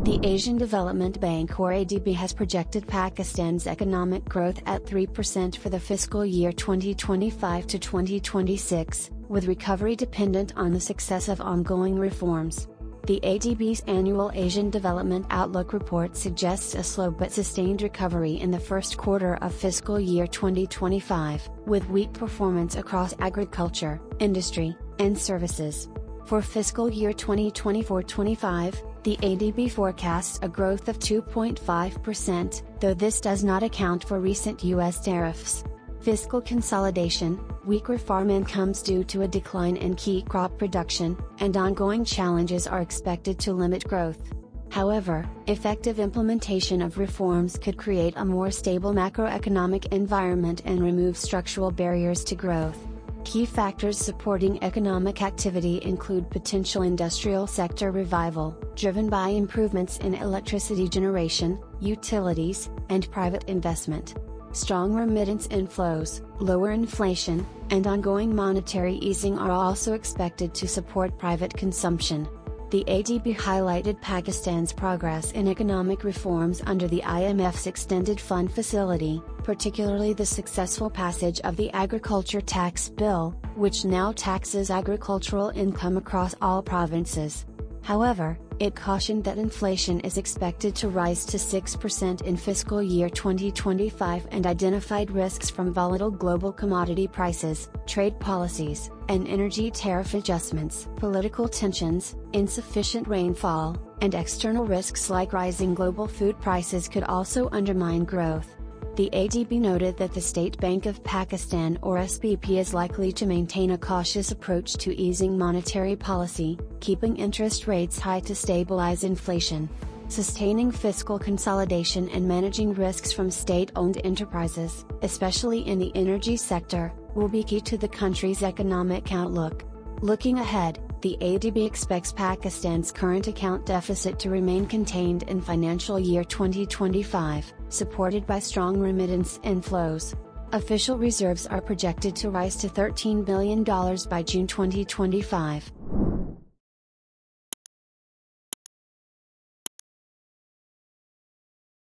The Asian Development Bank or ADB has projected Pakistan's economic growth at 3% for the fiscal year 2025 to 2026, with recovery dependent on the success of ongoing reforms. The ADB's annual Asian Development Outlook report suggests a slow but sustained recovery in the first quarter of fiscal year 2025, with weak performance across agriculture, industry, and services. For fiscal year 2024-25, the ADB forecasts a growth of 2.5%, though this does not account for recent U.S. tariffs. Fiscal consolidation, weaker farm incomes due to a decline in key crop production, and ongoing challenges are expected to limit growth. However, effective implementation of reforms could create a more stable macroeconomic environment and remove structural barriers to growth. Key factors supporting economic activity include potential industrial sector revival, driven by improvements in electricity generation, utilities, and private investment. Strong remittance inflows, lower inflation, and ongoing monetary easing are also expected to support private consumption. The ADB highlighted Pakistan's progress in economic reforms under the IMF's Extended Fund Facility, particularly the successful passage of the Agriculture Tax Bill, which now taxes agricultural income across all provinces. However, it cautioned that inflation is expected to rise to 6% in fiscal year 2025 and identified risks from volatile global commodity prices, trade policies, and energy tariff adjustments. Political tensions, insufficient rainfall, and external risks like rising global food prices could also undermine growth. The ADB noted that the State Bank of Pakistan or SBP is likely to maintain a cautious approach to easing monetary policy, keeping interest rates high to stabilize inflation. Sustaining fiscal consolidation and managing risks from state-owned enterprises, especially in the energy sector, will be key to the country's economic outlook. Looking ahead, the ADB expects Pakistan's current account deficit to remain contained in financial year 2025, supported by strong remittance inflows. Official reserves are projected to rise to $13 billion by June 2025.